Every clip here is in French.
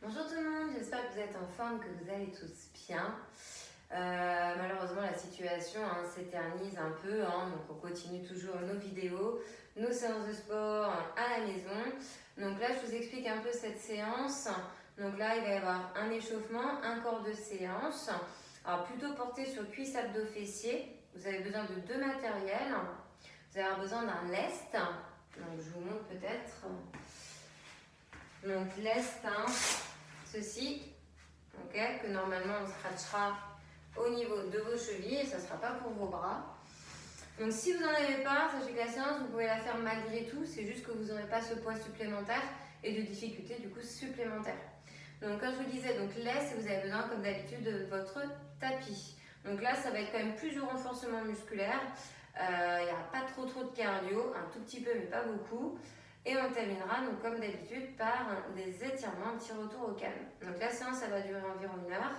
Bonjour tout le monde, j'espère que vous êtes en forme, que vous allez tous bien. Malheureusement la situation s'éternise un peu, donc on continue toujours nos vidéos, nos séances de sport à la maison. Donc là je vous explique un peu cette séance. Donc là il va y avoir un échauffement, un corps de séance. Alors plutôt porté sur cuisse, abdos, fessiers. Vous avez besoin de deux matériels. Vous allez avoir besoin d'un lest. Donc je vous montre peut-être. Donc lest, ceci, okay, que normalement on scratchera au niveau de vos chevilles et ça ne sera pas pour vos bras. Donc si vous n'en avez pas, sachez que la séance vous pouvez la faire malgré tout, c'est juste que vous n'aurez pas ce poids supplémentaire et de difficultés du coup supplémentaires. Donc comme je vous disais, donc lest, vous avez besoin comme d'habitude de votre tapis. Donc là ça va être quand même plus de renforcement musculaire, il n'y aura pas trop de cardio, un tout petit peu mais pas beaucoup. Et on terminera donc comme d'habitude par des étirements, un petit retour au calme. Donc la séance ça va durer environ 1 heure.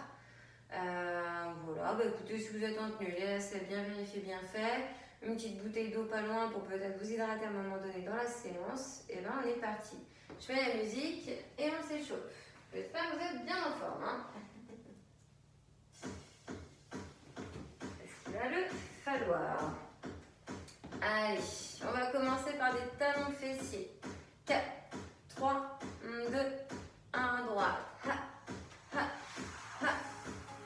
Voilà, écoutez, si vous êtes en tenue, les lacets bien vérifiés, bien fait, une petite bouteille d'eau pas loin pour peut-être vous hydrater à un moment donné dans la séance. Et là on est parti. Je mets la musique et on s'échauffe. J'espère que vous êtes bien en forme. Parce qu'il va le falloir. Allez, on va commencer par des talons fessiers. 4, 3, 2, 1, droite. Ha, ha, ha,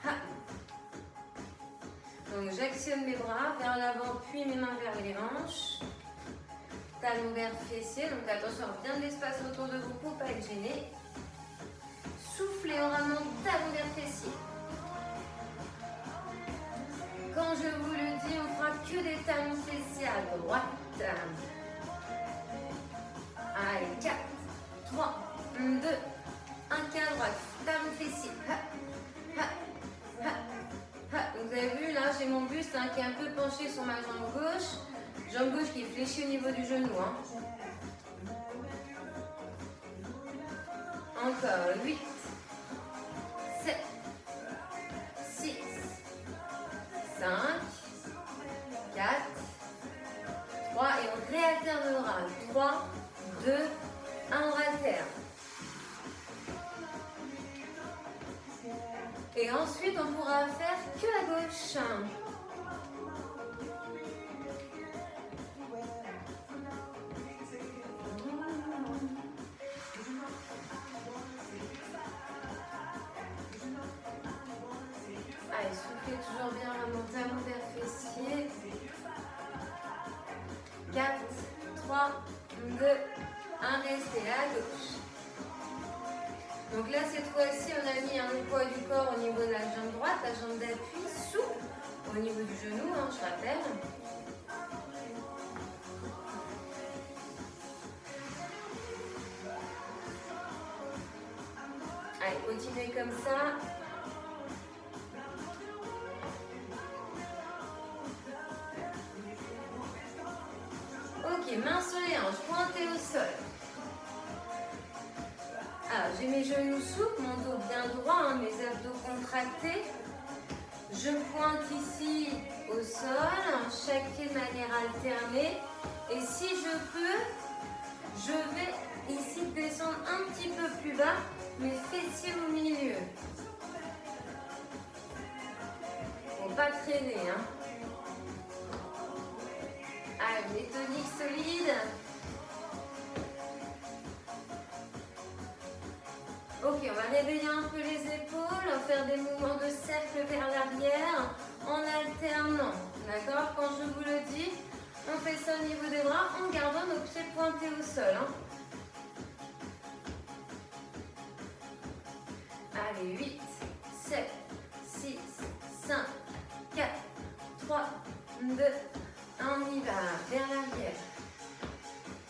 ha. Donc j'actionne mes bras vers l'avant, puis mes mains vers les hanches. Talons vers fessiers, donc attention, bien de l'espace autour de vous pour ne pas être gêné. Soufflez, on remonte talons vers fessiers. Quand je vous le dis, on fera que des talons fessiers à droite. Allez, 4, 3, 2, 1, quart à droite. Talons fessiers. Ha, ha, ha, ha. Donc vous avez vu, là, j'ai mon buste qui est un peu penché sur ma jambe gauche. Jambe gauche qui est fléchie au niveau du genou. Encore 8, 7, 6, 5, 4, 3 et on réalterne le bras. 3, 2, 1, on alterne. Et ensuite, on pourra faire que la gauche. Allez, soufflez toujours bien, remontez à mon vers fessier. 4, 3, 2, 1, restez à gauche. Donc là, cette fois-ci, on a mis un poids du corps au niveau de la jambe droite, la jambe d'appui souple au niveau du genou, je rappelle. Allez, continuez comme ça. Ok, mains sur les hanches, pointez au sol. Alors, j'ai mes genoux souples, mon dos bien droit, mes abdos contractés. Je pointe ici au sol, chaque pied de manière alternée. Et si je peux, je vais ici descendre un petit peu plus bas, mes fessiers au milieu. Faut pas traîner, Allez, les toniques solides. Ok, on va réveiller un peu les épaules, faire des mouvements de cercle vers l'arrière en alternant. D'accord? Quand je vous le dis, on fait ça au niveau des bras en gardant nos pieds pointés au sol. Allez, 8, 7, 6, 5, 4, 3, 2, 1, on y va, vers l'arrière.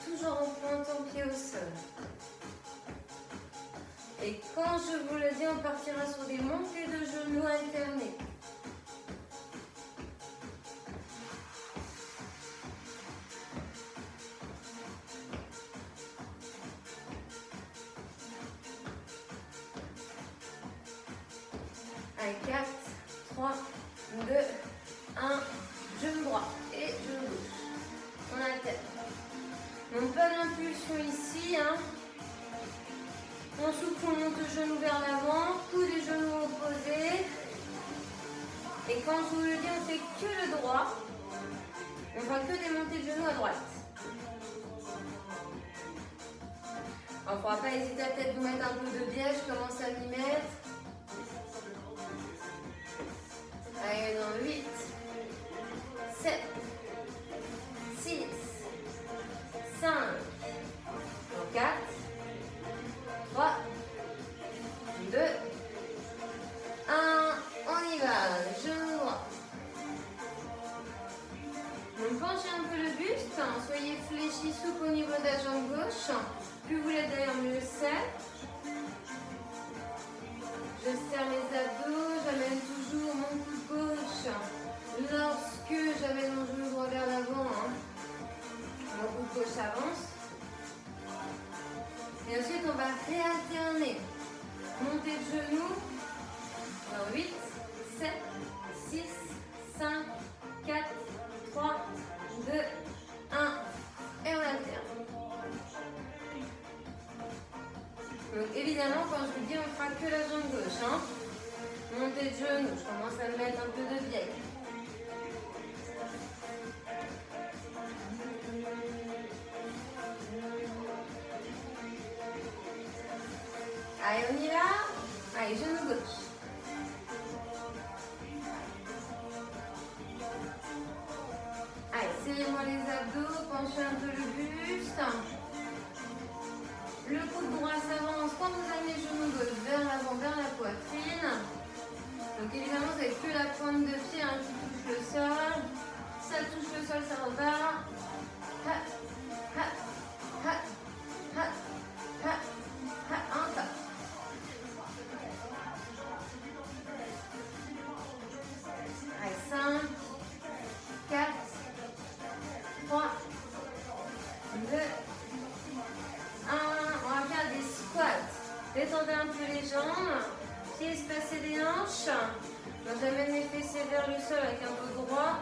Toujours en pointant pied au sol. Et quand je vous le dis, on partira sur des montées de genoux alternées. Allez, 4, 3, 2, 1, genou droit et genou gauche. On alterne. Donc pas d'impulsion ici, On souffle, on monte le genou vers l'avant, tous les genoux opposés. Et quand je vous le dis, on fait que le droit. On ne fera que des montées de genoux à droite. Il ne faudra pas hésiter à peut-être vous mettre un peu de biais, je commence à m'y mettre. Allez, dans 8, 7, 6, 5, 4, 3, 2, 1, on y va, genou droit. Donc penchez un peu le buste, soyez fléchi, souple au niveau de la jambe gauche. Plus vous l'êtes d'ailleurs, mieux c'est. Je serre mes abdos, j'amène toujours mon coude gauche lorsque j'amène mon genou droit vers l'avant. Mon coude gauche avance. Et ensuite, on va réalterner. Montée de genoux. Dans 8, 7, 6, 5, 4, 3, 2, 1. Et on alterne. Donc évidemment, quand je vous dis, on fera que la jambe gauche. Montée de genoux, je commence à me mettre un peu de biais. Allez, on y va. Allez, genou gauche. Allez, serrez-moi les abdos, penchez un peu le buste. Le coude droit s'avance quand vous amenez le genou gauche vers l'avant, vers la poitrine. Donc évidemment, vous n'avez plus la pointe de pied qui touche le sol. Ça touche le sol, ça repart. Ha, ha, ha, ha, ha, ha, encore. Allez, 5, 4, 3, 2, 1. On va faire des squats. Détendez un peu les jambes. Pieds espacés des hanches. Donc j'amène mes fessiers vers le sol avec un dos droit.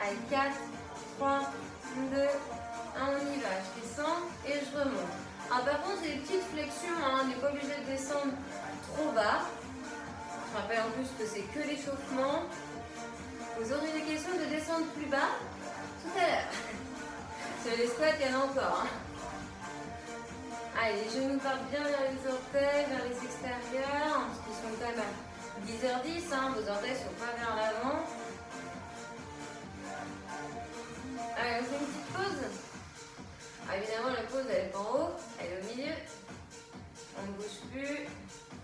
Allez, 4, 3, 2, 1, on y va. Je descends et je remonte. Alors par contre, c'est des petites flexions. On n'est pas obligé de descendre trop bas. Je rappelle en plus que c'est que l'échauffement. Vous aurez des questions de descendre plus bas tout à l'heure. Sur les squats, il y en a encore. Allez, les genoux partent bien vers les orteils, vers les extérieurs, parce qu'ils sont quand même à 10h10, vos orteils ne sont pas vers l'avant. Allez, on fait une petite pause. Ah, évidemment, la pause, elle est pas en haut, elle est au milieu. On ne bouge plus,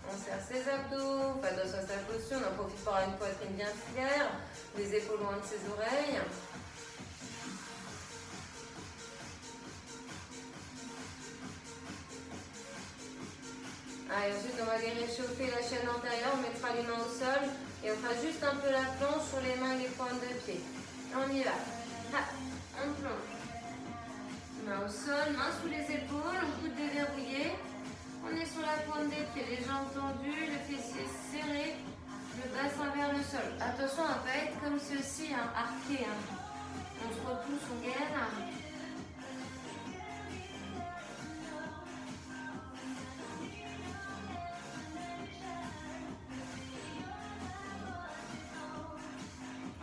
on serre ses abdos, pas attention à sa posture, on en profite pour avoir une poitrine bien fière, les épaules loin de ses oreilles. Allez, ensuite, on va bien réchauffer la chaîne antérieure, on mettra les mains au sol et on fera juste un peu la planche sur les mains et les pointes de pied. On y va. Ha, on plonge. Main au sol, main sous les épaules, on coude déverrouillé. On est sur la pointe des pieds, les jambes tendues, le fessier serré, le bassin vers le sol. Attention à ne pas être comme ceci, arqué. On se repousse, on gaine.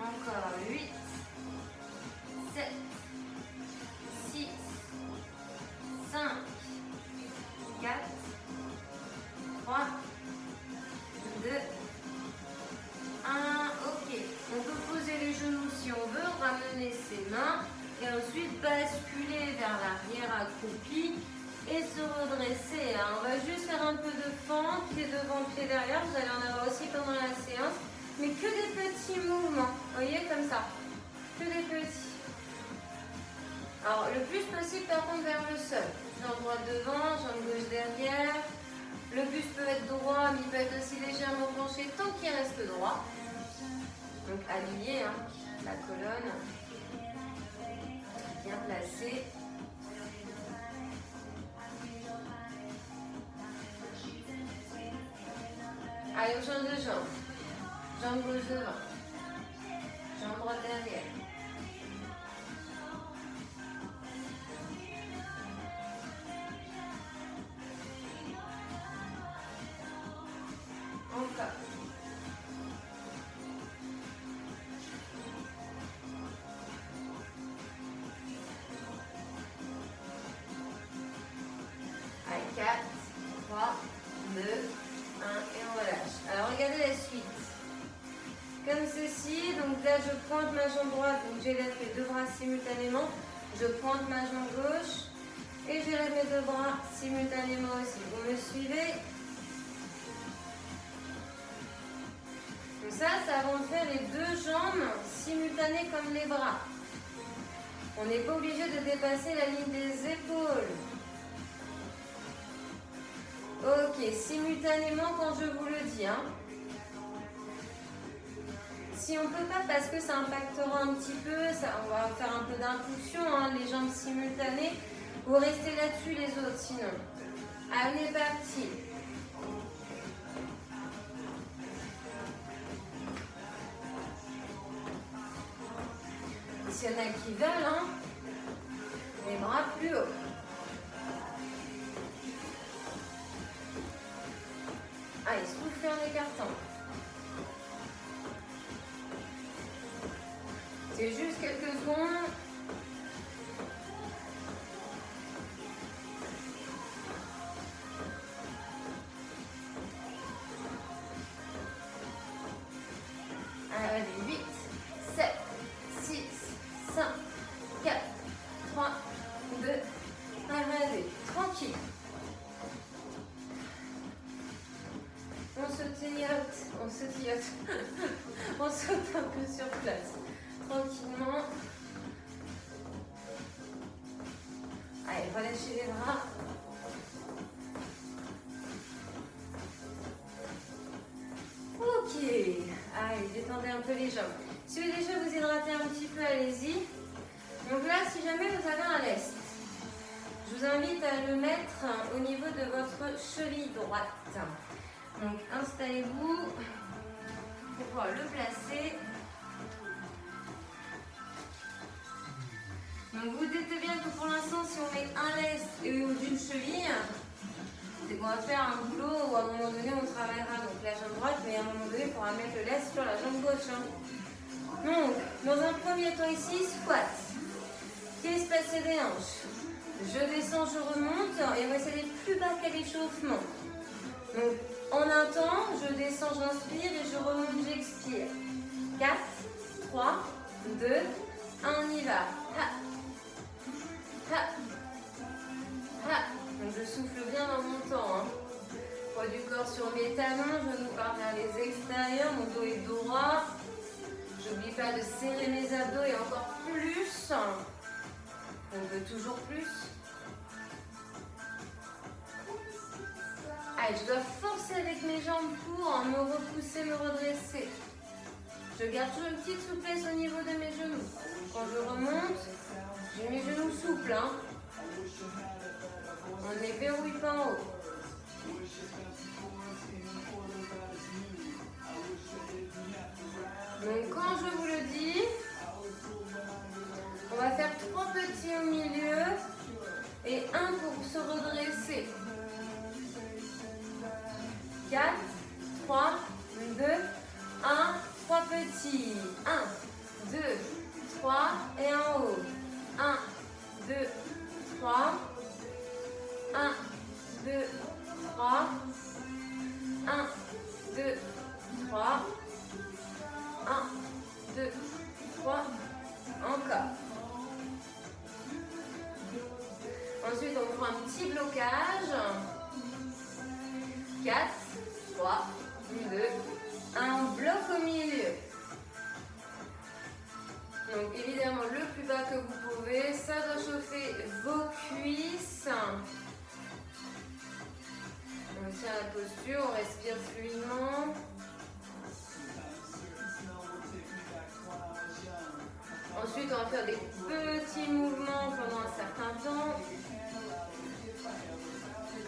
Encore 8, 7, 6, 5, 4, 3, 2, 1. Ok. On peut poser les genoux si on veut, ramener ses mains et ensuite basculer vers l'arrière accroupi et se redresser. On va juste faire un peu de fente, pied devant, pied derrière. Vous allez en avoir aussi pendant la séance. Mais que des petits mouvements, vous voyez, comme ça. Que des petits. Alors, le plus possible, par contre, vers le sol. Jambe droite devant, jambe gauche derrière. Le buste peut être droit, mais il peut être aussi légèrement penché tant qu'il reste droit. Donc, aligné, la colonne. Bien placée. Allez, on change de jambe. Jambe gauche devant, jambe droite derrière. 4, 3, 2, 1 et on relâche. Alors regardez la suite. Comme ceci, donc là je pointe ma jambe droite, donc j'élève les deux bras simultanément. Je pointe ma jambe gauche et j'élève mes deux bras simultanément aussi. Vous me suivez? Donc ça va me faire les deux jambes simultanées comme les bras. On n'est pas obligé de dépasser la ligne des épaules. Ok, simultanément quand je vous le dis. Hein. Si on ne peut pas, parce que ça impactera un petit peu, on va faire un peu d'impulsion, hein, les jambes simultanées. Vous restez là-dessus les autres sinon. Allez, on est parti. S'il y en a qui veulent, hein, les bras plus haut. Allez, soufflez en écartant. C'est juste quelques secondes. Allez, 8, 7, 6, 5, 4, 3, 2, allez, tranquille. On se tiote, on saute un peu sur place, tranquillement. Allez, relâchez les bras. Ok, allez, détendez un peu les jambes. Si vous voulez déjà vous hydrater un petit peu, allez-y. Donc là, si jamais vous avez un lest, je vous invite à le mettre au niveau de votre cheville droite. Donc installez-vous pour pouvoir le placer. Donc vous dites bien que pour l'instant, si on met un lest et d'une cheville, c'est qu'on va faire un boulot où à un moment donné on travaillera donc la jambe droite, mais à un moment donné il faudra mettre le lest sur la jambe gauche. Hein. Donc, dans un premier temps ici, squat. Pieds espacés des hanches. Je descends, je remonte et on va essayer plus bas qu'à l'échauffement. Donc, en un temps, je descends, j'inspire et je remonte, j'expire. 4, 3, 2, 1, on y va. Ha. Ha. Ha. Donc, je souffle bien dans mon temps. Hein. Poids du corps sur mes talons, genoux par vers les extérieurs, mon dos est droit. J'oublie pas de serrer mes abdos et encore plus. On veut toujours plus. Allez, je dois forcer avec mes jambes pour me repousser, me redresser. Je garde toujours une petite souplesse au niveau de mes genoux. Quand je remonte, j'ai mes genoux souples. Hein. On ne les verrouille pas en haut. Donc quand je vous le dis, on va faire 3 petits au milieu et 1 pour se redresser. 4, 3, 2, 1, 3 petits. 1, 2, 3 et en haut. 1, 2, 3. 1, 2, 3. 1, 2, 3. 1, 2, 3. Encore. Ensuite, on fera un petit blocage. 4, 3, 2, 1. On bloque au milieu. Donc, évidemment, le plus bas que vous pouvez. Ça doit chauffer vos cuisses. On tient la posture, on respire fluidement. Ensuite, on va faire des petits mouvements pendant un certain temps.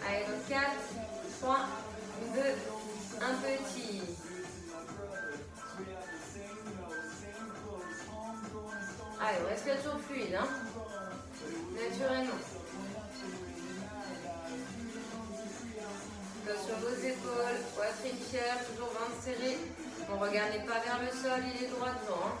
Allez, donc 4, 3, 2, 1 petit. Allez, on respire toujours fluide, hein, naturellement. Sur vos épaules, poitrine fière, toujours ventre serré. Mon regard n'est pas vers le sol, il est droit devant. Hein.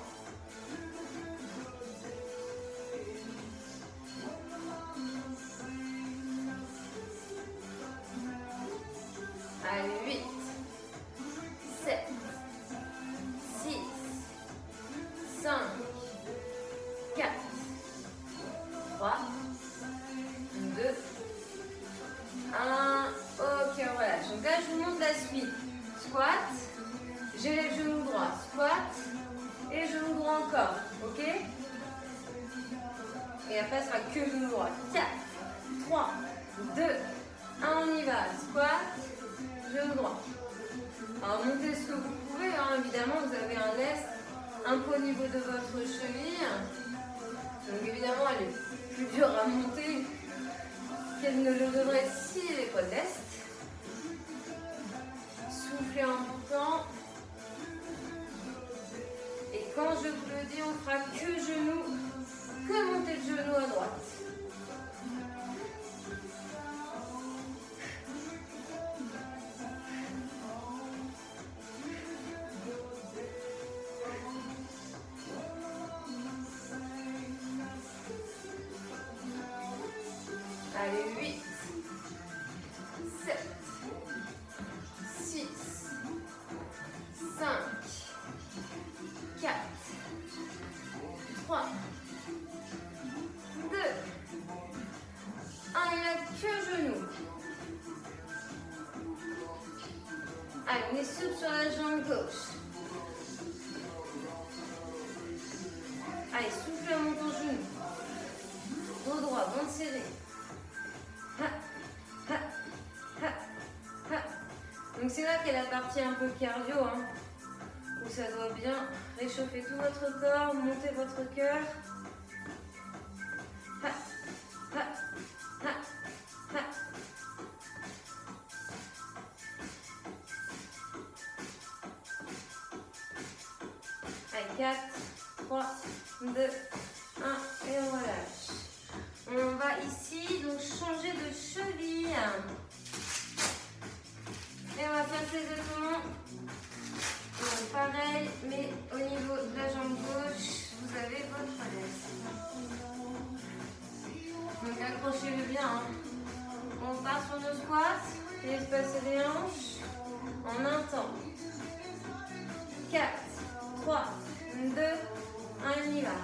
Ensuite, squat. J'élève genou droit, squat. Et genou droit encore. Ok? Et après, ce sera que genou droit. 4, 3, 2, 1, on y va. Squat, genou droit. Alors, montez ce que vous pouvez. Hein. Évidemment, vous avez un lest un peu au niveau de votre cheville. Donc, évidemment, elle est plus dure à monter qu'elle ne le devrait si l'épaule leste. Soufflez en montant. Et quand je vous le dis, on fera que genou, que monter le genou à droite. Allez, 8, 7, 6, 5, 4, 3, 2, 1, il n'y a que genou. Allez, on est souple sur la jambe gauche. Allez, soufflez en montant genou. Dos droit, ventre serré. Donc c'est là qu'est la partie un peu cardio, hein, où ça doit bien réchauffer tout votre corps, monter votre cœur. Allez, 4, 3, 2, 1 et on relâche. On va ici donc changer de cheville. Et on va faire ces étirements. Donc pareil, mais au niveau de la jambe gauche, vous avez votre leste. Donc accrochez-le bien. Hein. On part sur nos squats et espacer les hanches en un temps. 4, 3, 2, 1, on y va.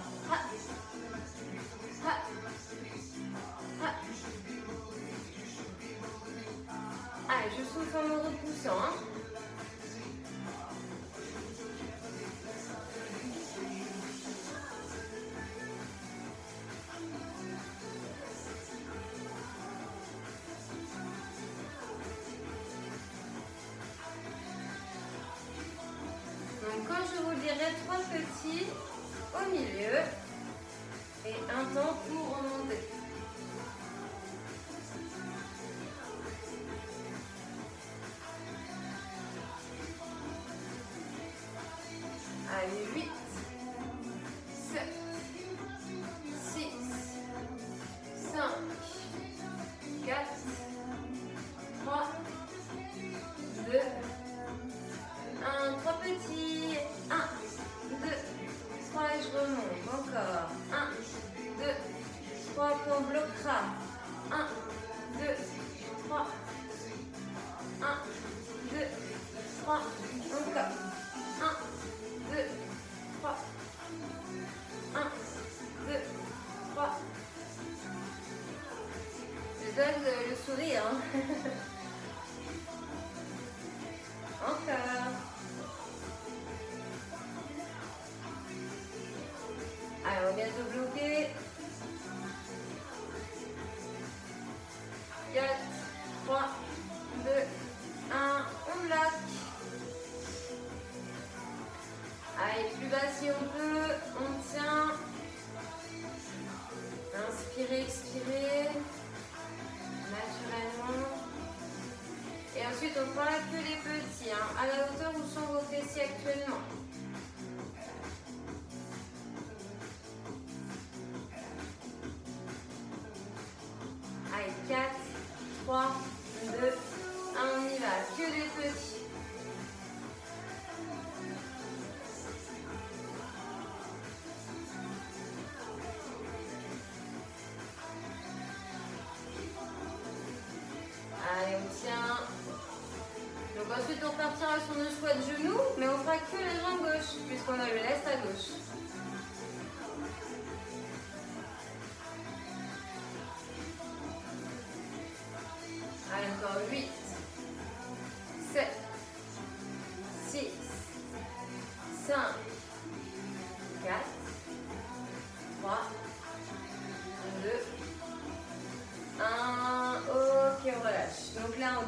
Allez, je souffle en me repoussant. Hein. Donc quand je vous dirai 3 petits au milieu et un temps pour remonter. Allez, 8, 7, 6, 5, 4, 3, 2, 1, 3 petits. 1, 2, 3 et je remonte. Encore. 1, 2, 3, puis on bloquera. 1, 2, 3. 1, 2, 3. Encore. 1, 2, 3. 1, 2, 3. J'espère que vous avez le sourire. Hein. Encore. Allez, on va bientôt bloquer. 4, 3, 2, 1, on bloque. Allez, plus bas si on peut, on tient. Inspirez, expirez, naturellement. Et ensuite, on fera que les petits, hein, à la hauteur où sont vos fessiers actuellement. Allez, 4, 3, 2, 1, on y va. Que les petits. Allez, on tient. Donc ensuite, on repartira sur nos squats de genoux, mais on fera que la jambe gauche, puisqu'on a le lest à gauche.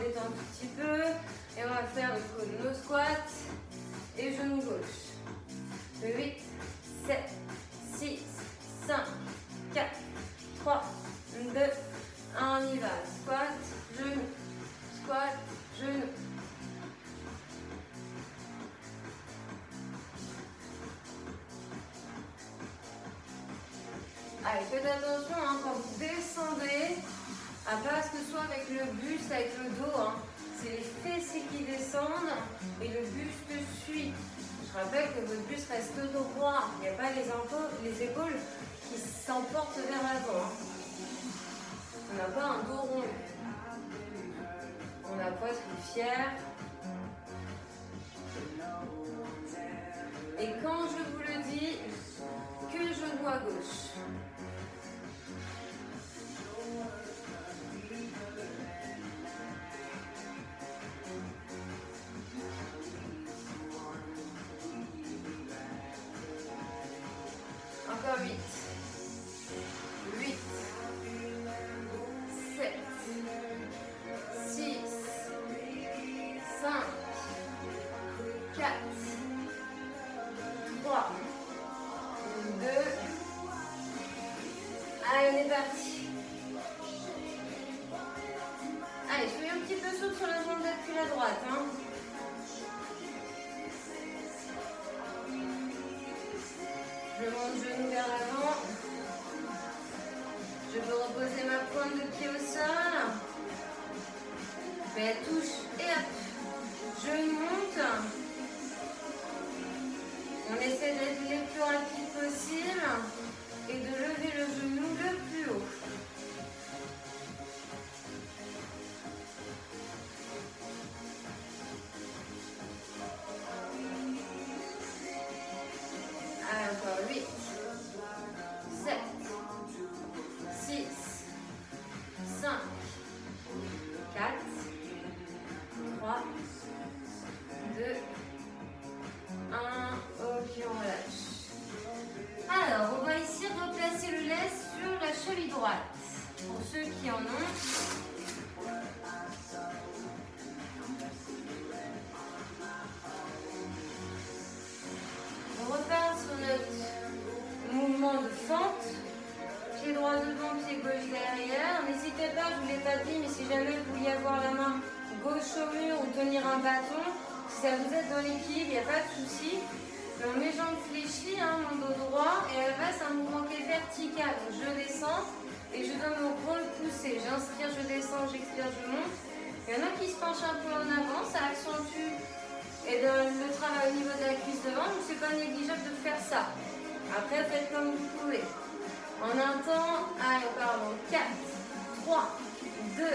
détend un tout petit peu. Et on va faire du coup nos squats et genou gauche. 8, 7, 6, 5, 4, 3, 2, 1, on y va. Squat, genou, squat, genou. Allez, faites attention hein, quand vous descendez, à pas ce que ce soit avec le buste, avec le dos. Hein. C'est les fessiers qui descendent et le buste suit. Je rappelle que votre buste reste droit. Il n'y a pas les épaules qui s'emportent vers l'avant. Hein. On n'a pas un dos rond. On a poitrine fière. Et quand je vous le dis, que genou à gauche. Encore 8, 8, 7, 6, 5, 4, 3, 2, allez, on est parti. Allez, soyez un petit peu souple sur la jambe d'appui à droite. Hein. Je monte genou vers l'avant. Je peux reposer ma pointe de pied au sol. Je mets la touche et hop. Je monte. On essaie d'être les plus rapides possible et de lever le genou le plus haut. Allez, encore 8, 7, 6, 5, 4, 3, 2, 1. Ok, on relâche. Alors, on va ici replacer le laisse sur la cheville droite. Pour ceux qui en ont. On repart sur notre mouvement de fente. Pied droit devant, pied gauche derrière. N'hésitez pas, je ne vous l'ai pas dit, mais si jamais vous vouliez avoir la main gauche au mur ou tenir un bâton, si ça vous aide dans l'équilibre, il n'y a pas de souci. Donc mes jambes fléchies, hein, mon dos droit, et là c'est un mouvement qui est vertical. Donc je descends et je dois me repousser. J'inspire, je descends, j'expire, je monte. Il y en a qui se penchent un peu en avant, ça accentue le travail au niveau de la cuisse devant, donc c'est pas négligeable de faire ça. Après, faites comme vous pouvez. En un temps, allez, on part dans 4, 3, 2, 1,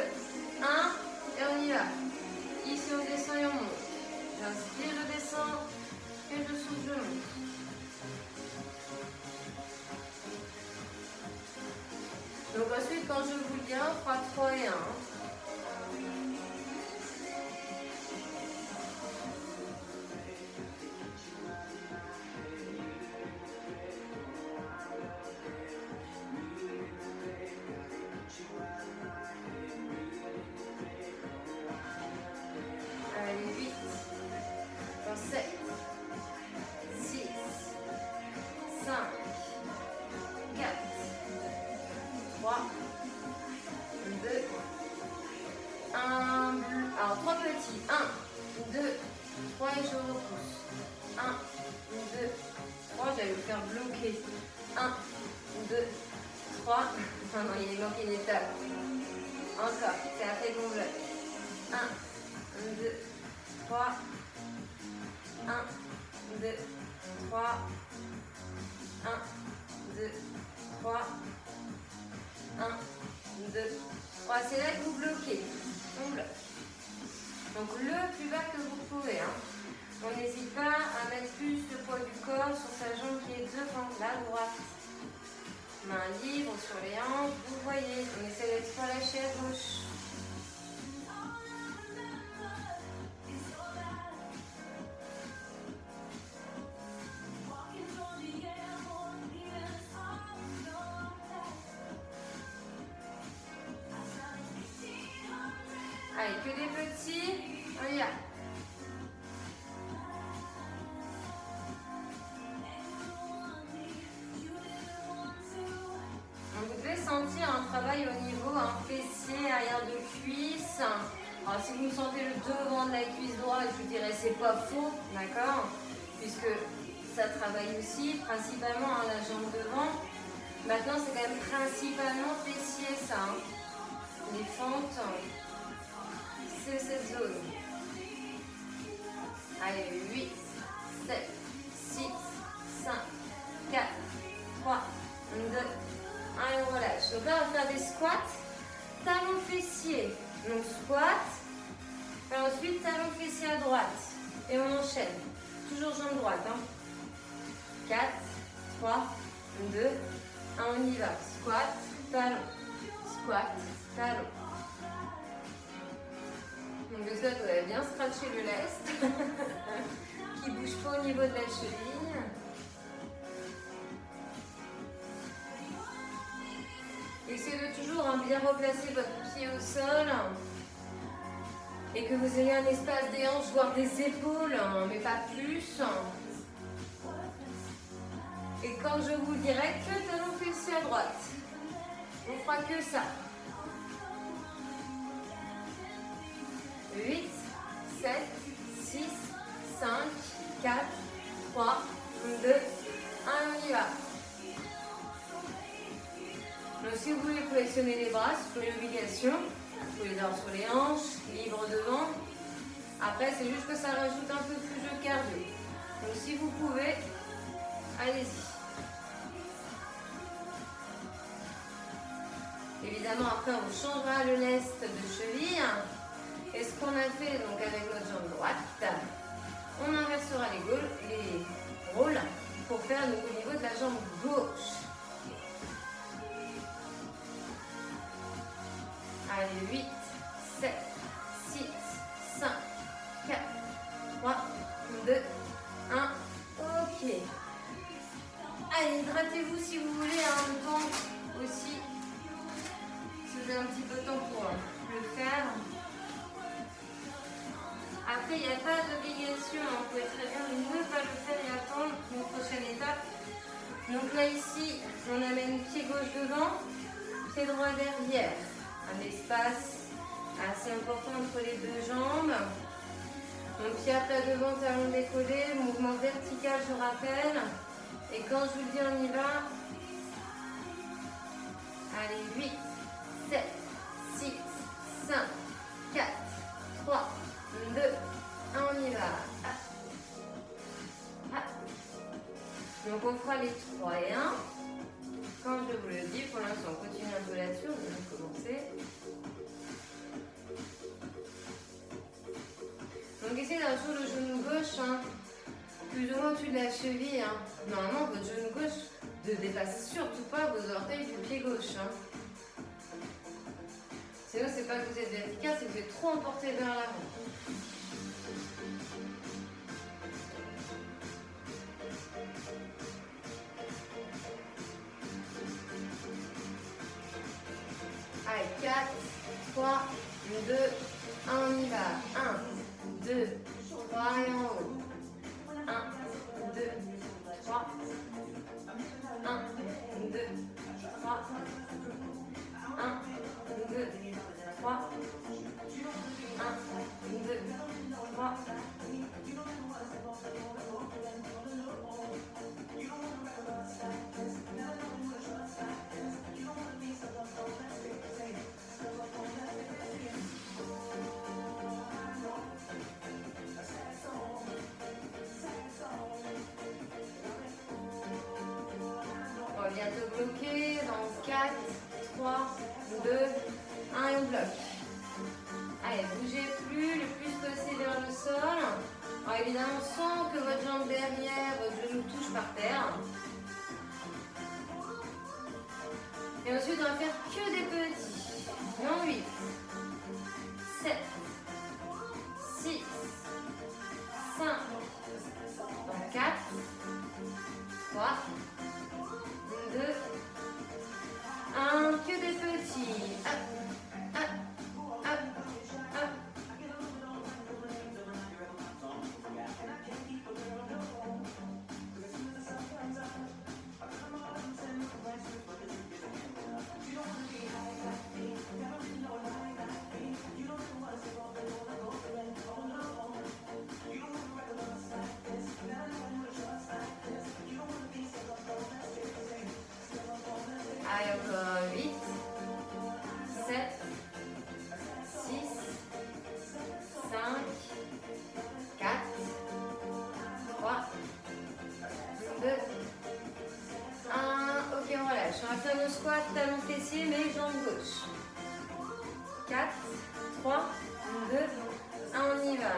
et on y va. Ici on descend et on monte. J'inspire, je descends. Et je souffle, je monte. Donc ensuite, quand je vous le dis, on fera 3 et 1. Allez, 8, 7, 6, 5, 4, 3, 2, 1. Alors 3 petits. 1, 2, 3 et je repousse. 1, 2, 3. J'allais vous faire bloquer. 1, 2, 3. Non, non, il est manqué une étape. Encore. C'est après qu'on bloque. 1, 2, 3. 1, 2, 3. 1, 2, 3. 1, 2, 3. C'est là que vous bloquez. On bloque. Donc le plus bas que vous pouvez. Hein. On n'hésite pas à mettre plus le poids du corps sur sa jambe qui est devant, la droite. Main libre sur les hanches. Vous voyez, on essaie d'être relâché à gauche. Allez, que des petits. On y va. Vous devez sentir un travail au niveau fessier, arrière de cuisse. Alors si vous sentez le devant de la cuisse droite, je vous dirais c'est pas faux, d'accord? Puisque ça travaille aussi principalement la jambe devant. Maintenant c'est quand même principalement fessier ça. Les fentes, c'est cette zone. Allez, 8, 7, 6, 5, 4, 3, 2, 1 et on relâche. Donc là on va faire des squats, talons fessiers. Donc squat, et ensuite talon fessier à droite. Et on enchaîne. Toujours jambe droite. 4, 3, 2, 1, on y va. Squat, talon. Squat, talon. Donc de ça, vous allez bien scratcher le lest. Qui ne bouge pas au niveau de la cheville. Essayez de toujours bien replacer votre pied au sol. Et que vous ayez un espace des hanches, voire des épaules, mais pas plus. Et quand je vous dirai que talon fessier à droite, on fera que ça. 8, 7, 6, 5, 4, 3, 2, 1, on y va. Donc si vous voulez flexionner les bras, c'est une obligation. Vous pouvez les avoir sur les hanches, libre devant. Après, c'est juste que ça rajoute un peu plus de cardio. Donc si vous pouvez, allez-y. Évidemment, après, on changera le lest de cheville. Et ce qu'on a fait donc avec notre jambe droite, on inversera les rôles pour faire donc, au niveau de la jambe gauche. Allez, 8, 7, 6, 5, 4, 3, 2, 1. Ok. Allez, hydratez-vous si vous voulez en même temps aussi. Si vous avez un petit peu de temps pour le faire. Après, il n'y a pas d'obligation. Vous pouvez très bien ne pas le faire et attendre une prochaine étape. Donc là, ici, on amène pied gauche devant, pied droit derrière. Un espace assez important entre les deux jambes. Donc pied à plat devant, talon décollé, mouvement vertical je rappelle. Et quand je vous le dis on y va. Allez 8, 7, 6, 5, 4, 3, 2, 1, on y va. Donc on fera les 3 et 1. Quand je vous le dis, pour l'instant, on continue un peu là-dessus, on va commencer. Donc essayez d'avoir toujours le genou gauche, plus ou moins au-dessus de la cheville. Normalement, votre genou gauche ne dépasse surtout pas vos orteils du pied gauche. Sinon, c'est pas que vous êtes vertical, c'est que vous êtes trop emporté vers l'avant. Allez, 4, 3, 2, 1, on y va. 1, 2, 3 et en haut. 1, 2, 3. 1, 2, 3. 1, 2, 3. 1, 2, 3. On va bientôt bloquer dans 4, 3, 2, 1 et on bloque. Allez, bougez plus, le plus possible vers le sol. Alors évidemment, sans que votre jambe derrière, votre genou touche par terre. Et ensuite, on va faire que des petits. Dans 8, 7, 6, 5, dans 4, 3, 2, 1, que des petits. Hop, hop, hop, hop. Allez, encore 8, 7, 6, 5, 4, 3, 2, 1. Ok, on relâche. On va faire nos squats, talons fessiers, mais jambes gauche. 4, 3, 2, 1, on y va.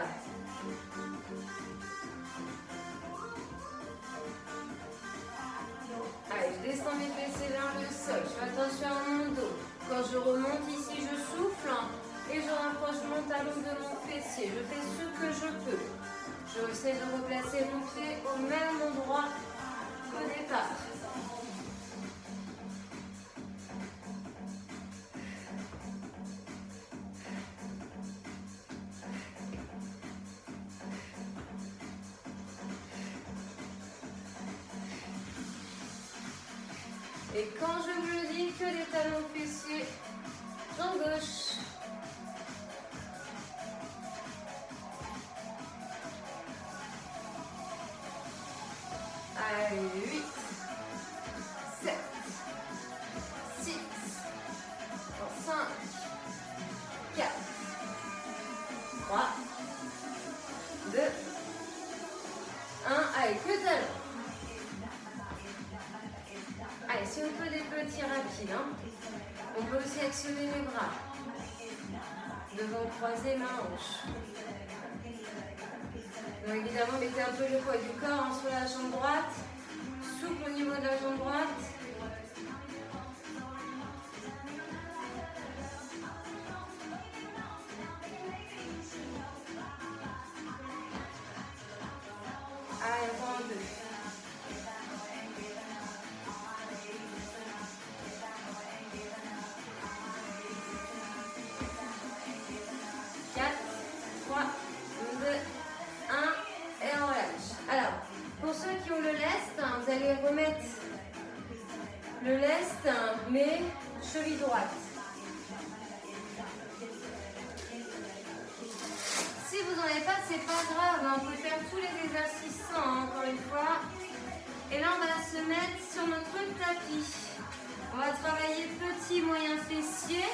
Allez, je descends mes fessiers vers le sol. Je fais attention à mon dos. Quand je remonte ici, je souffle et je rapproche mon talon de mon fessier. Je fais ce que je peux. Je essaie de replacer mon pied au même endroit qu'au départ. Et quand je vous le dis, que les talons fessiers, jambe gauche. Allez, 8, 7, 6, 5, 4, 3, 2, 1. Allez, que talons. Allez, si on peut des petits rapides, hein. On peut aussi actionner les bras. Devant croiser main hanche. Donc évidemment, mettez un peu le poids du corps sur la jambe droite. Souple au niveau de la jambe droite. Allez, encore un peu. Vous allez remettre le lest, mais cheville droite. Si vous n'en avez pas, c'est pas grave, on peut faire tous les exercices sans, encore une fois. Et là, on va se mettre sur notre tapis. On va travailler petit, moyen fessier.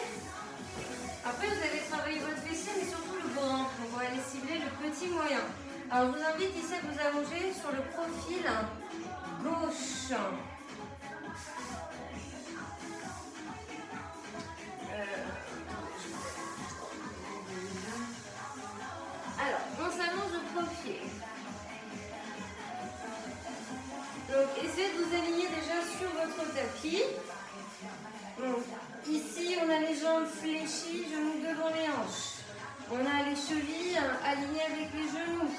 Après, vous allez travailler votre fessier, mais surtout le grand. Donc, on va aller cibler le petit, moyen. Alors, je vous invite ici à vous allonger sur le profil gauche. Alors, on s'allonge de profil. Donc, essayez de vous aligner déjà sur votre tapis. Donc, ici, on a les jambes fléchies, genoux devant les hanches. On a les chevilles alignées avec les genoux.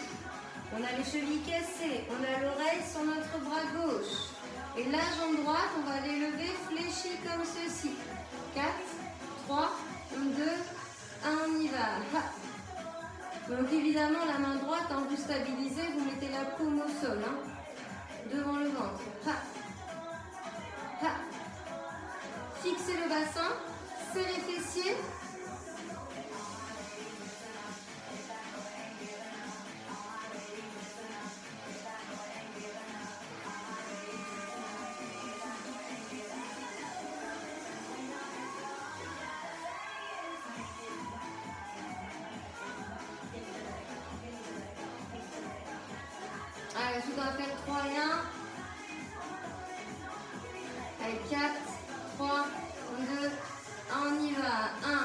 On a les chevilles cassées. On a l'oreille sur notre bras gauche. Et la jambe droite, on va les lever fléchis comme ceci. 4, 3, 2, 1, on y va. Ha. Donc évidemment, la main droite, quand vous stabilisez, vous mettez la paume au sol, hein, devant le ventre. Ha. Ha. Fixez le bassin, serrez les fessiers. Allez, ensuite on va faire 3 et 1. Allez, 4, 3, 2, 1, on y va. 1,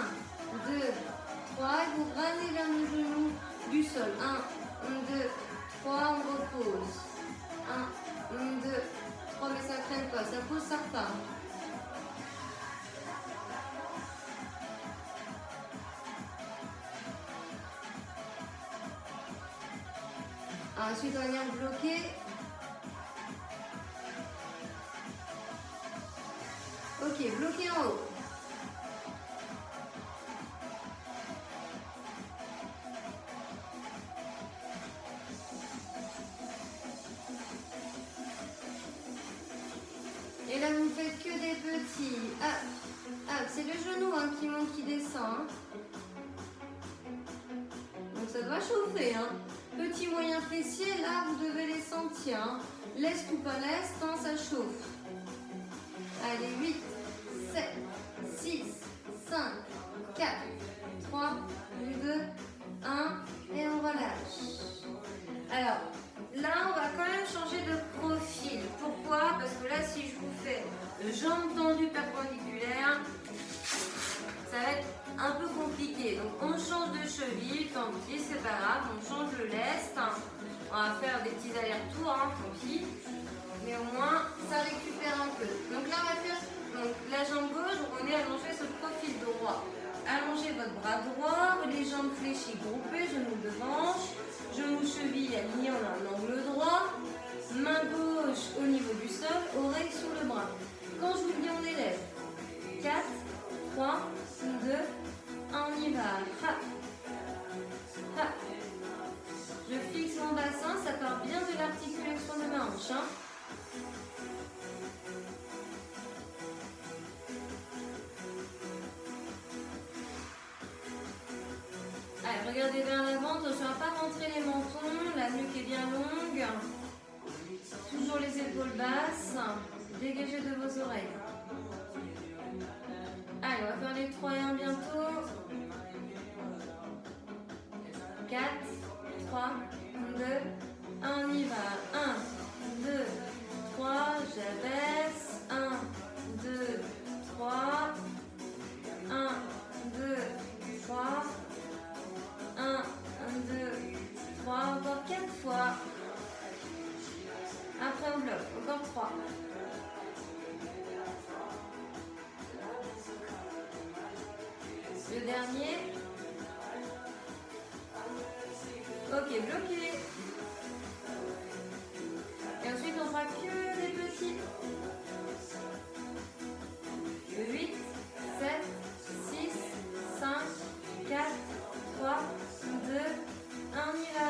2, 3. Et vous ramenez vers le genou du sol. 1, 2, 3, on repose. 1, 2, 3, mais ça ne traîne pas. Ça pose, ça repart. Ensuite, on va venir bloquer. Ok, bloqué en haut. Et là, vous ne faites que des petits. C'est le genou hein, qui monte, qui descend. Hein. Donc ça doit chauffer. Hein. Petit moyen fessier, là, vous devez les sentir. Hein. L'est ou pas l'est, hein, ça chauffe. Allez, 8, 7, 6, 5, 4, 3, 2, 1 et on relâche. Alors, là on va quand même changer de profil. Pourquoi? Parce que là si je vous fais jambes tendues perpendiculaires, ça va être un peu compliqué. Donc on change de cheville, tant pis, c'est pas grave, on change le lest. On va faire des petits allers-retours, tant pis. Mais au moins, ça récupère un peu. Donc là, on va faire la jambe gauche, donc on est allongé sur le profil droit. Allongez votre bras droit, les jambes fléchies, groupées, genoux devant, genoux chevilles alignés, on a un angle droit. Main gauche au niveau du sol, oreille sous le bras. Quand je vous dis, on élève. 4, 3, 2, 1, on y va. Ha. Ha. Je fixe mon bassin, ça part bien de l'articulation de ma hanche. Allez, regardez bien la ventre, je ne vais pas rentrer les mentons, la nuque est bien longue. Toujours les épaules basses, dégagez de vos oreilles. Allez, on va faire les 3 et 1 bientôt. 4, 3, 2, 1, on y va. 1, 2, 3, j'abaisse. 1, 2, 3. 1, 2, 3. 1, 2, 3. Encore 4 fois. Après on bloque. Encore 3. Le dernier. Ok, bloqué. Et ensuite, on fera que des petits. 8, 7, 6, 5, 4, 3, 2, 1, on y va.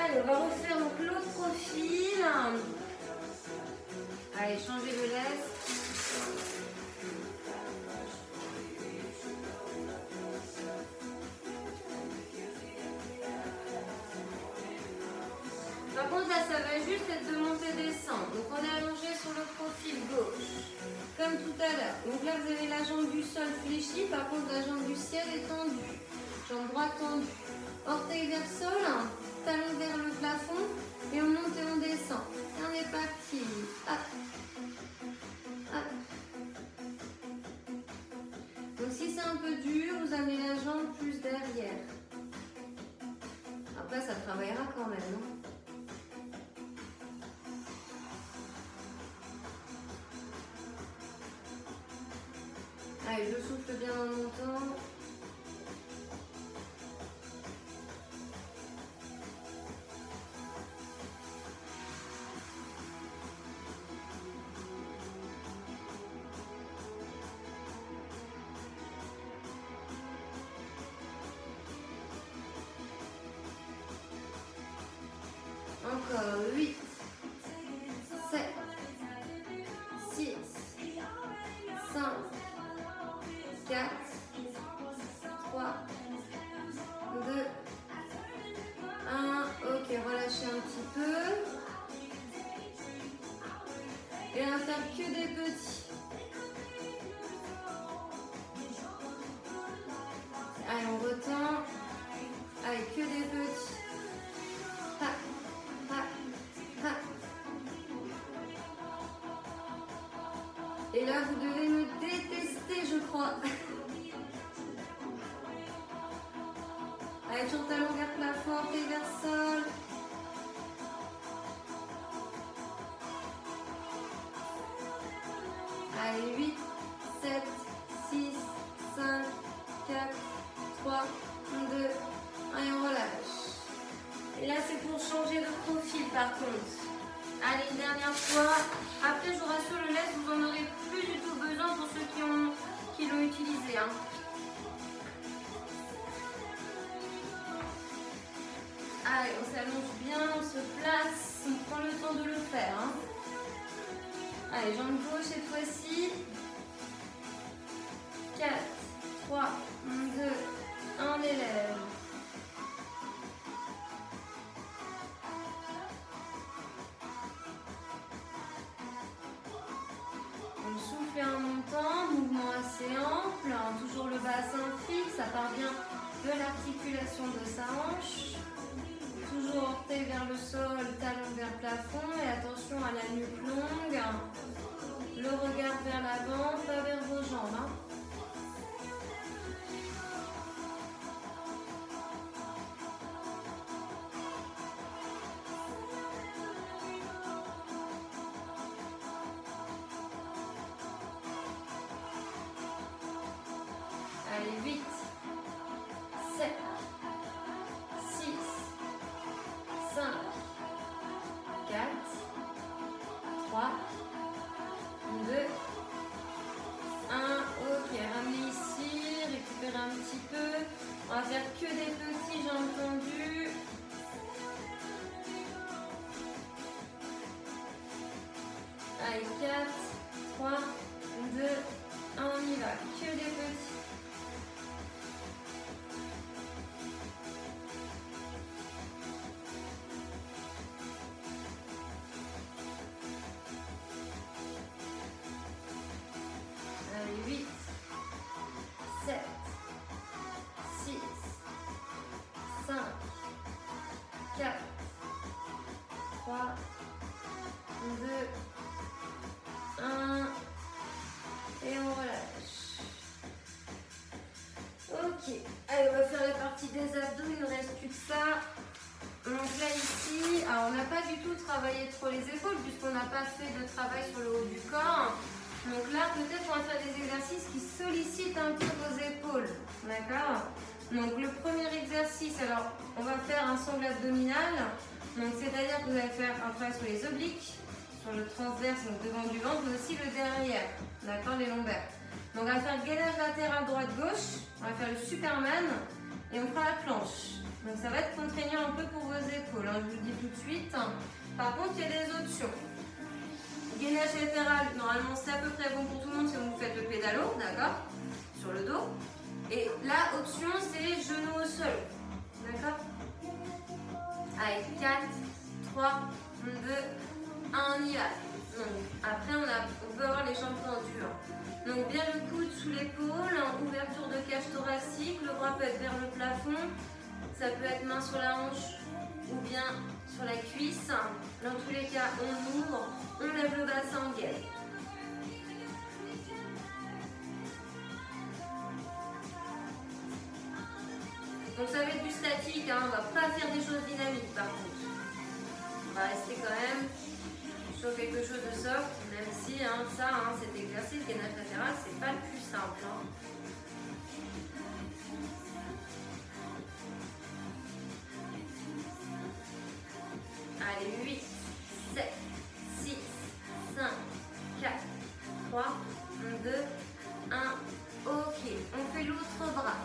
Allez, on va refaire donc l'autre profil. Allez, changez de lest. Par contre, là, ça va juste être de monter-descendre. Donc, on est allongé sur le profil gauche, comme tout à l'heure. Donc là, vous avez la jambe du sol fléchie. Par contre, la jambe du ciel est tendue. Jambe droite tendue. Orteil vers sol, talon vers le plafond. Et on monte et on descend. Et on est parti. Hop. Hop. Donc, si c'est un peu dur, vous amenez la jambe plus derrière. Après, ça travaillera quand même, non ? Allez, je souffle bien en montant. Encore 8, 7, 6, 5, 4, 3, 2, 1. Ok, relâchez un petit peu. Et on va faire que des petits. Allez, on retend. Allez, que des petits. Ha, ha, ha. Et là, vous devez me détester, je crois. Allez, ton talon vers plafond, orteil vers sol. Allez, 8, 7, 6, 5, 4, 3, 2, 1 et on relâche. Et là, c'est pour changer de par contre. Allez, une dernière fois. Après, je vous rassure, le laisse, vous en aurez plus du tout besoin pour ceux qui l'ont utilisé. Hein. Allez, on s'allonge bien, on se place, on prend le temps de le faire. Hein. Allez, jambe gauche cette fois-ci. 4, 3, 2, 1, les lèvres. On souffle en montant, mouvement assez ample, hein, toujours le bassin fixe, ça part bien de l'articulation de sa hanche. Toujours orteil vers le sol, talon vers le plafond et attention à la nuque longue. Le regard vers l'avant, pas vers vos jambes. Hein. Allez, 8, 7, 6, 5, 4, 3, 2, 1. Ok, ramenez ici, récupérez un petit peu. On va faire que des petits jambes tendues. Allez, 4, 3, 2, 1, on y va. Que des petits. Allez, 8, 7, 6, 5, 4, 3, 2, 1. Et on relâche. Ok. Allez, on va faire la partie des abdos. Il ne reste plus que ça. Donc là, ici, alors on n'a pas du tout travaillé trop les épaules puisqu'on n'a pas fait de travail sur le haut du corps. Donc là, peut-être on va faire des exercices qui sollicitent un peu vos épaules. D'accord? Donc le premier exercice, alors on va faire un sangle abdominal. Donc c'est-à-dire que vous allez faire un travail sur les obliques, sur le transverse, donc devant du ventre, mais aussi le derrière. D'accord? Les lombaires. Donc on va faire gainage latéral droite-gauche. On va faire le Superman et on fera la planche. Donc ça va être contraignant un peu pour vos épaules, hein, je vous le dis tout de suite. Par contre, il y a des options. Gainage latéral, normalement c'est à peu près bon pour tout le monde si vous faites le pédalo, d'accord? Sur le dos. Et la option c'est genou au sol, d'accord? Allez, 4, 3, 2, 1, on y va. Donc, après on peut avoir les jambes tendues. Hein. Donc bien le coude sous l'épaule, ouverture de cage thoracique, le bras peut être vers le plafond. Ça peut être main sur la hanche ou bien sur la cuisse. Dans tous les cas, on ouvre, on lève le bassin en gaine. Donc ça va être du statique, hein. On ne va pas faire des choses dynamiques par contre. On va rester quand même sur quelque chose de soft, même si hein, cet exercice gainage latéral, c'est pas le plus simple. Hein. Allez, 8, 7, 6, 5, 4, 3, 2, 1. Ok, on fait l'autre bras.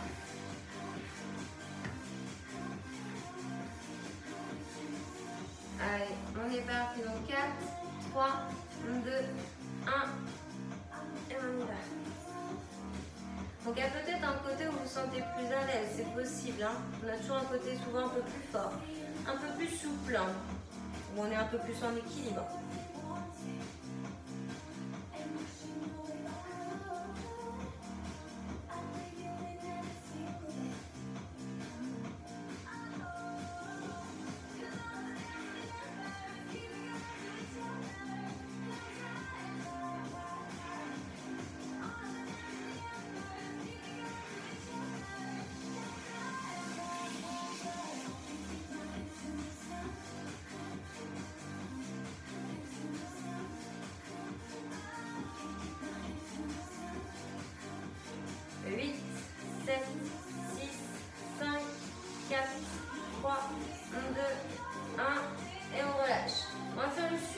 Allez, on est parti. Donc 4, 3, 2, 1. Et on y va. Donc il y a peut-être un côté où vous vous sentez plus à l'aise, c'est possible. Hein. On a toujours un côté souvent un peu plus fort, un peu plus souple. Hein. Où on est un peu plus en équilibre.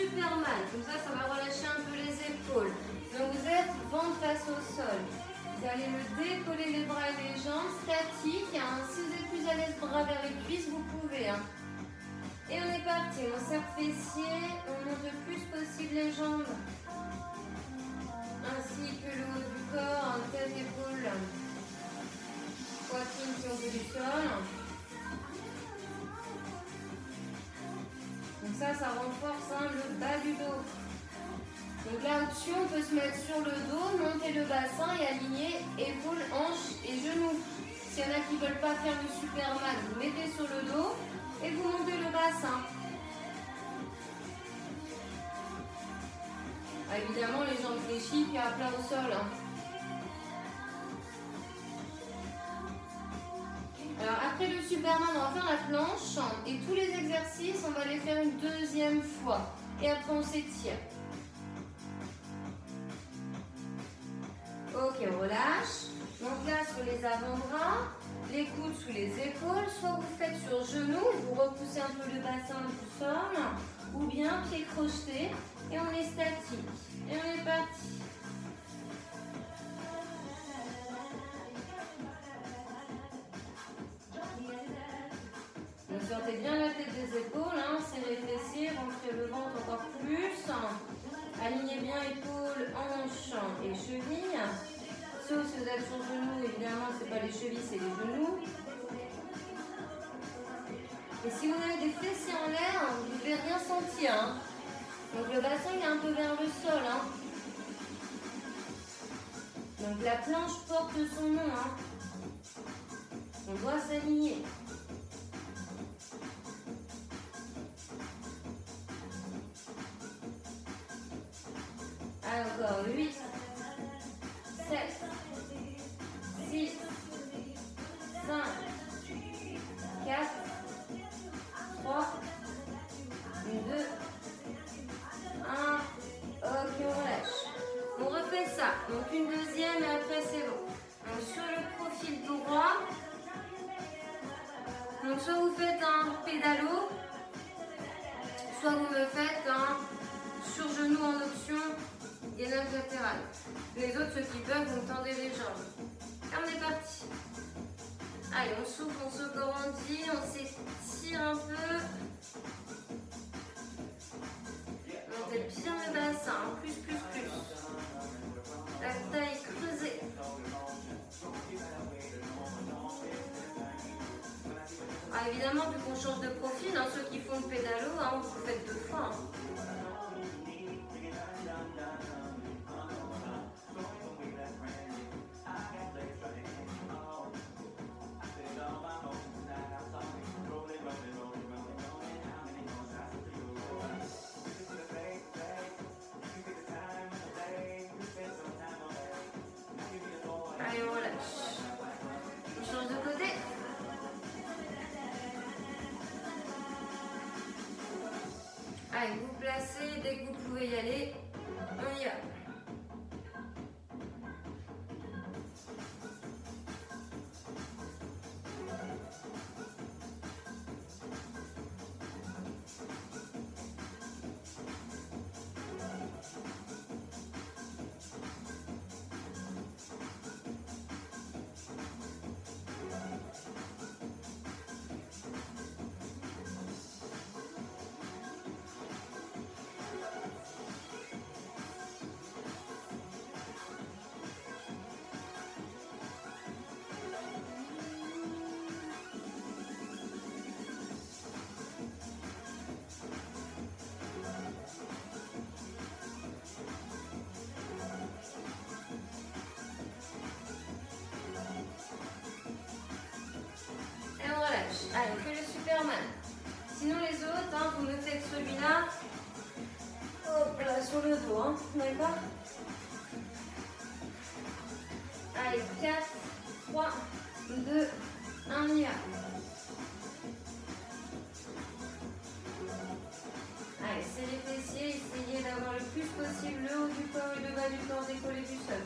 Superman. Comme ça va relâcher un peu les épaules. Donc vous êtes ventre face au sol. Vous allez le décoller les bras et les jambes, statique. Hein. Si vous êtes plus à l'aise, bras vers les cuisses, vous pouvez. Hein. Et on est parti. On serre fessier. On monte le plus possible les jambes. Ainsi que le haut du corps, tête, épaule, poitrine si on veut du sol. Donc ça renforce hein, le bas du dos. Donc là au-dessus, on peut se mettre sur le dos, monter le bassin et aligner épaules, hanches et genoux. S'il y en a qui ne veulent pas faire le Superman, vous mettez sur le dos et vous montez le bassin. Ah, évidemment, les jambes fléchies, puis à plat au sol. Hein. Alors, après le Superman, on va faire la planche. Et tous les exercices, on va les faire une deuxième fois. Et après, on s'étire. Ok, on relâche. Donc là, sur les avant-bras, les coudes sous les épaules. Soit vous faites sur genoux, vous repoussez un peu le bassin du sol. Ou bien pieds crochetés. Et on est statique. Et on est parti. Donc sortez bien la tête des épaules, hein, serrez les fessiers, rentrez le ventre encore plus. Alignez bien épaules, hanches et chevilles. Sauf si vous êtes sur genoux, évidemment, ce n'est pas les chevilles, c'est les genoux. Et si vous avez des fessiers en l'air, vous ne devez rien sentir. Hein. Donc le bassin il est un peu vers le sol. Hein. Donc la planche porte son nom. Hein. On doit s'aligner. Encore 8, 7, 6, 5, 4, 3, 2, 1. Ok, on relâche. On refait ça. Donc une deuxième et après c'est bon. Donc sur le profil droit. Donc soit vous faites un pédalo, soit vous me faites un sur genou en option gainage latéral. Les autres, ceux qui peuvent, vous tendez les jambes. Et on est parti. Allez, on souffle, on se grandit, on s'étire un peu. Montez bien le bassin, plus. La taille creusée. Ah, évidemment, vu qu'on change de profil, hein, ceux qui font le pédalo, hein, vous faites 2 fois. Hein. Allez, on relâche. On change de côté. Allez, vous placez dès que vous pouvez y aller. On y va. Allez, on fait le Superman. Sinon les autres, hein, vous me faites celui-là. Hop là, sur le dos, hein, d'accord. Allez, 4, 3, 2, 1, on y va. Allez, serrez les fessiers, essayez d'avoir le plus possible le haut du corps et le bas du corps décollé du sol.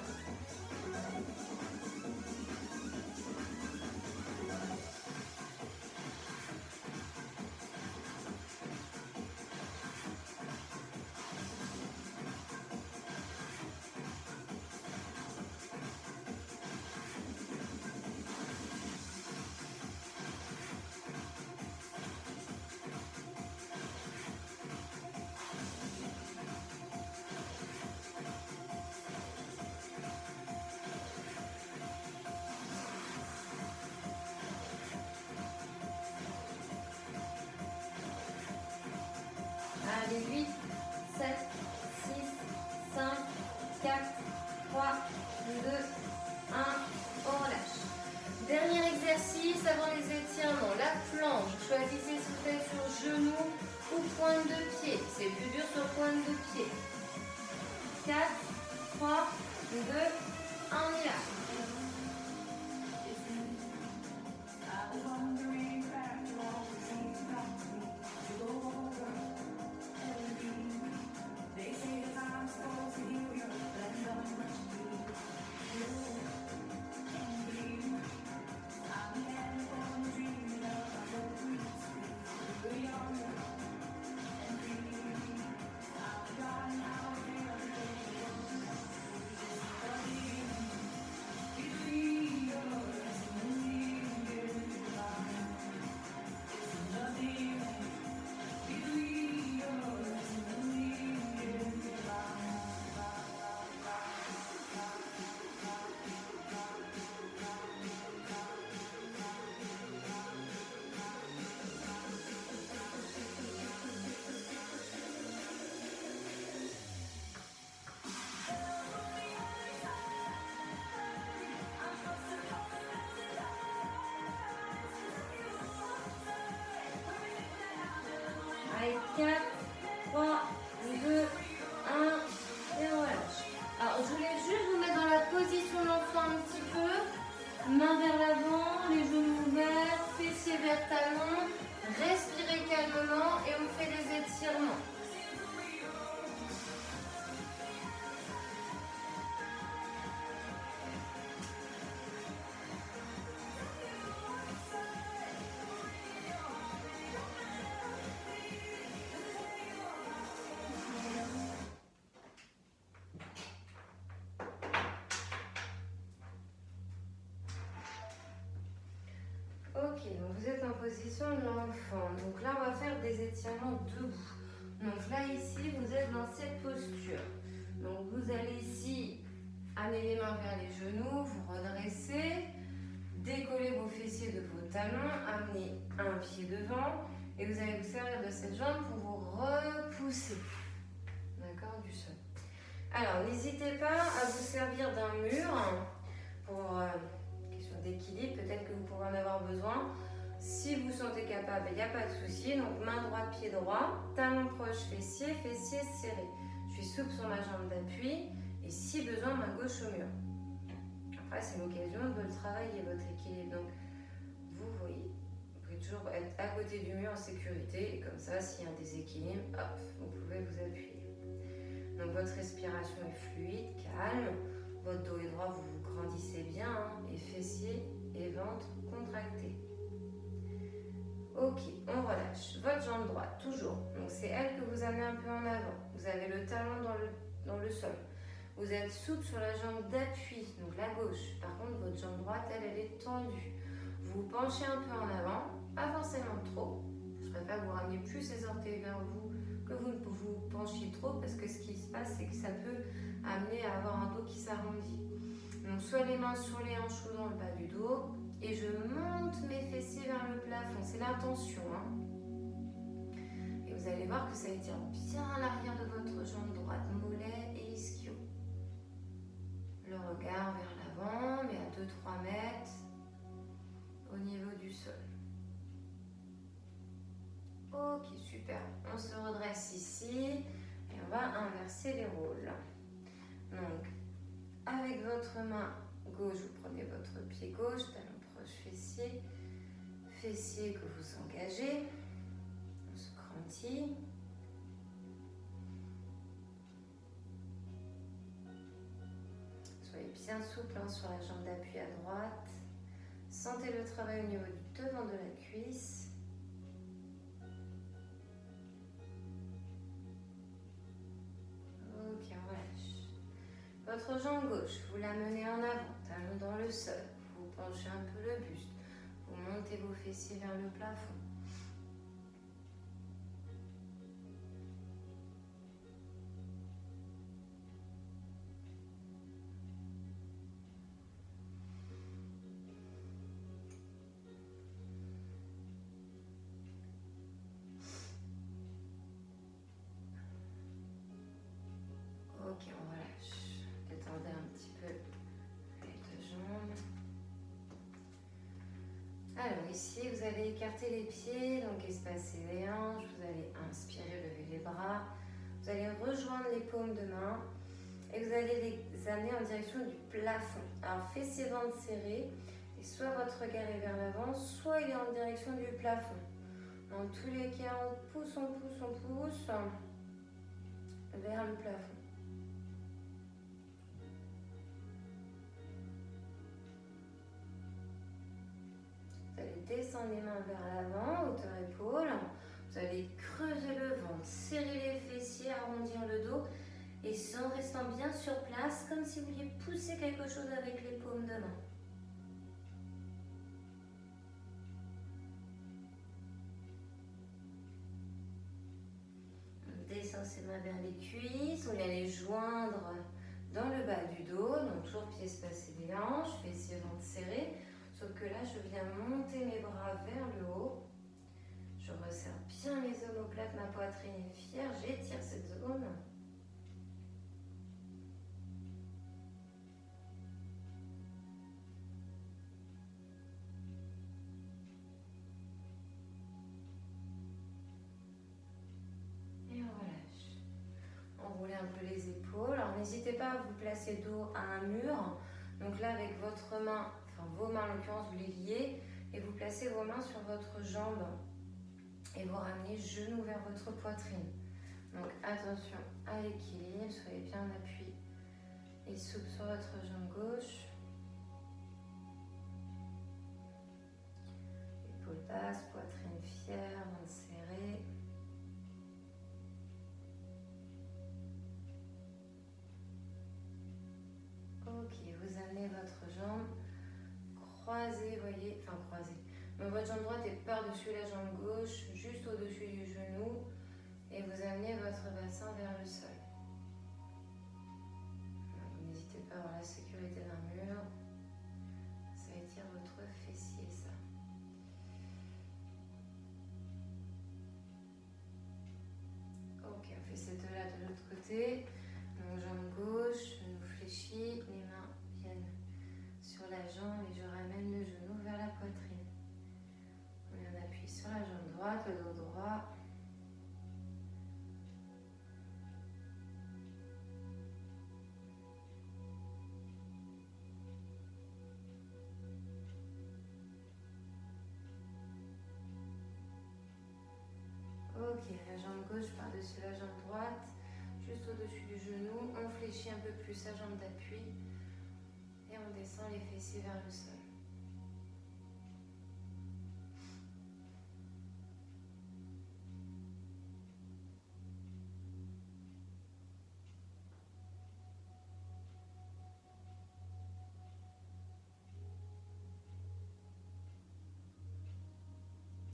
donc vous êtes en position de l'enfant. Donc là, on va faire des étirements debout. Donc là, ici, vous êtes dans cette posture. Donc vous allez ici amener les mains vers les genoux, vous redressez, décollez vos fessiers de vos talons, amenez un pied devant et vous allez vous servir de cette jambe pour vous repousser. D'accord, du sol. Alors, n'hésitez pas à vous servir d'un mur pour question d'équilibre, peut-être que vous pourrez en avoir besoin. Si vous sentez capable, il n'y a pas de souci. Donc, main droite, pied droit, talon proche, fessier, fessier serré. Je suis souple sur ma jambe d'appui et si besoin, main gauche au mur. Après, c'est l'occasion de le travailler, votre équilibre. Donc, vous voyez, vous pouvez toujours être à côté du mur en sécurité. Et comme ça, s'il y a un déséquilibre, hop, vous pouvez vous appuyer. Donc, votre respiration est fluide, calme. Votre dos est droit, vous vous grandissez bien. Et fessiers et ventre contractés. Ok, on relâche. Votre jambe droite, toujours. Donc, c'est elle que vous amenez un peu en avant. Vous avez le talon dans le sol. Vous êtes souple sur la jambe d'appui, donc la gauche. Par contre, votre jambe droite, elle est tendue. Vous vous penchez un peu en avant, pas forcément trop. Je préfère que vous ramenez plus les orteils vers vous que vous ne vous penchiez trop parce que ce qui se passe, c'est que ça peut amener à avoir un dos qui s'arrondit. Donc, soit les mains sur les hanches ou dans le bas du dos et je monte mes fessiers vers le plafond. C'est l'intention. Et vous allez voir que ça étire bien à l'arrière de votre jambe droite, mollet et ischio. Le regard vers l'avant, mais à 2-3 mètres au niveau du sol. Ok, super. On se redresse ici et on va inverser les rôles. Donc, avec votre main gauche, vous prenez votre pied gauche, talon proche fessier, fessier que vous engagez. On se grandit. Soyez bien souple sur la jambe d'appui à droite. Sentez le travail au niveau du devant de la cuisse. Ok, on relâche. Votre jambe gauche, vous la menez en avant, talon dans le sol. Vous penchez un peu le buste. Vous montez vos fessiers vers le plafond. Ok, on relâche. Détendez un petit peu les deux jambes. Alors ici, vous allez écarter les pieds, donc espacer les hanches. Vous allez inspirer, lever les bras. Vous allez rejoindre les paumes de main et vous allez les amener en direction du plafond. Alors fessiers ventre serrés et soit votre regard est vers l'avant, soit il est en direction du plafond. Dans tous les cas, on pousse vers le plafond. Vous allez descendre les mains vers l'avant, hauteur épaule. Vous allez creuser le ventre, serrer les fessiers, arrondir le dos et en restant bien sur place, comme si vous vouliez pousser quelque chose avec les paumes de main. On descend ses mains vers les cuisses, on vient les joindre dans le bas du dos, donc toujours pieds espacés des hanches, fessiers ventre serré. Sauf que là, je viens monter mes bras vers le haut. Je resserre bien les omoplates, ma poitrine est fière, j'étire cette zone. Et on relâche. Enroulez un peu les épaules. Alors n'hésitez pas à vous placer dos à un mur. Donc là, avec votre main, enfin vos mains en l'occurrence, vous les liez et vous placez vos mains sur votre jambe et vous ramenez genou vers votre poitrine. Donc attention à l'équilibre, soyez bien en appui et souple sur votre jambe gauche. Épaules basses, poitrine fière, ventre serré. Ok, vous amenez votre jambe croisée, voyez, enfin croisée. Donc votre jambe droite est par-dessus la jambe gauche, juste au-dessus du genou. Et vous amenez votre bassin vers le sol. N'hésitez pas à avoir la sécurité d'un mur. Ça étire votre fessier, ça. Ok, on fait cette là de l'autre côté. Donc jambe gauche, genou fléchi, les mains viennent sur la jambe et je ramène le genou vers la poitrine. On appuie sur la jambe droite, le dos droit. Ok, la jambe gauche par-dessus la jambe droite, juste au-dessus du genou. On fléchit un peu plus sa jambe d'appui et on descend les fessiers vers le sol.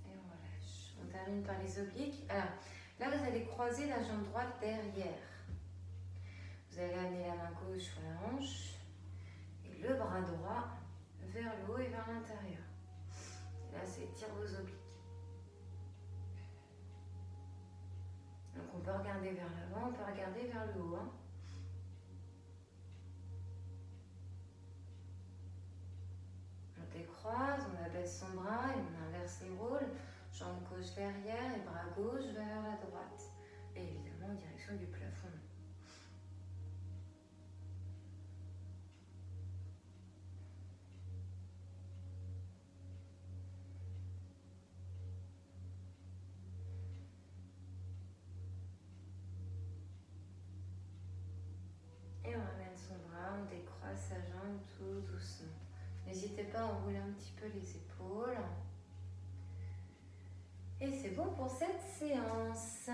Et on relâche. On termine par les obliques. Alors, là, vous allez croiser la jambe droite derrière. Vous allez amener la main gauche sur la hanche et le bras droit vers le haut et vers l'intérieur. Là, ça étire vos obliques. Donc, on peut regarder vers l'avant, on peut regarder vers le haut. On décroise, on abaisse son bras et on inverse les rôles. Jambe gauche derrière et bras gauche vers la droite. Et évidemment, en direction du plafond. Et on ramène son bras, on décroise sa jambe tout doucement. N'hésitez pas à enrouler un petit peu les épaules. Et c'est bon pour cette séance.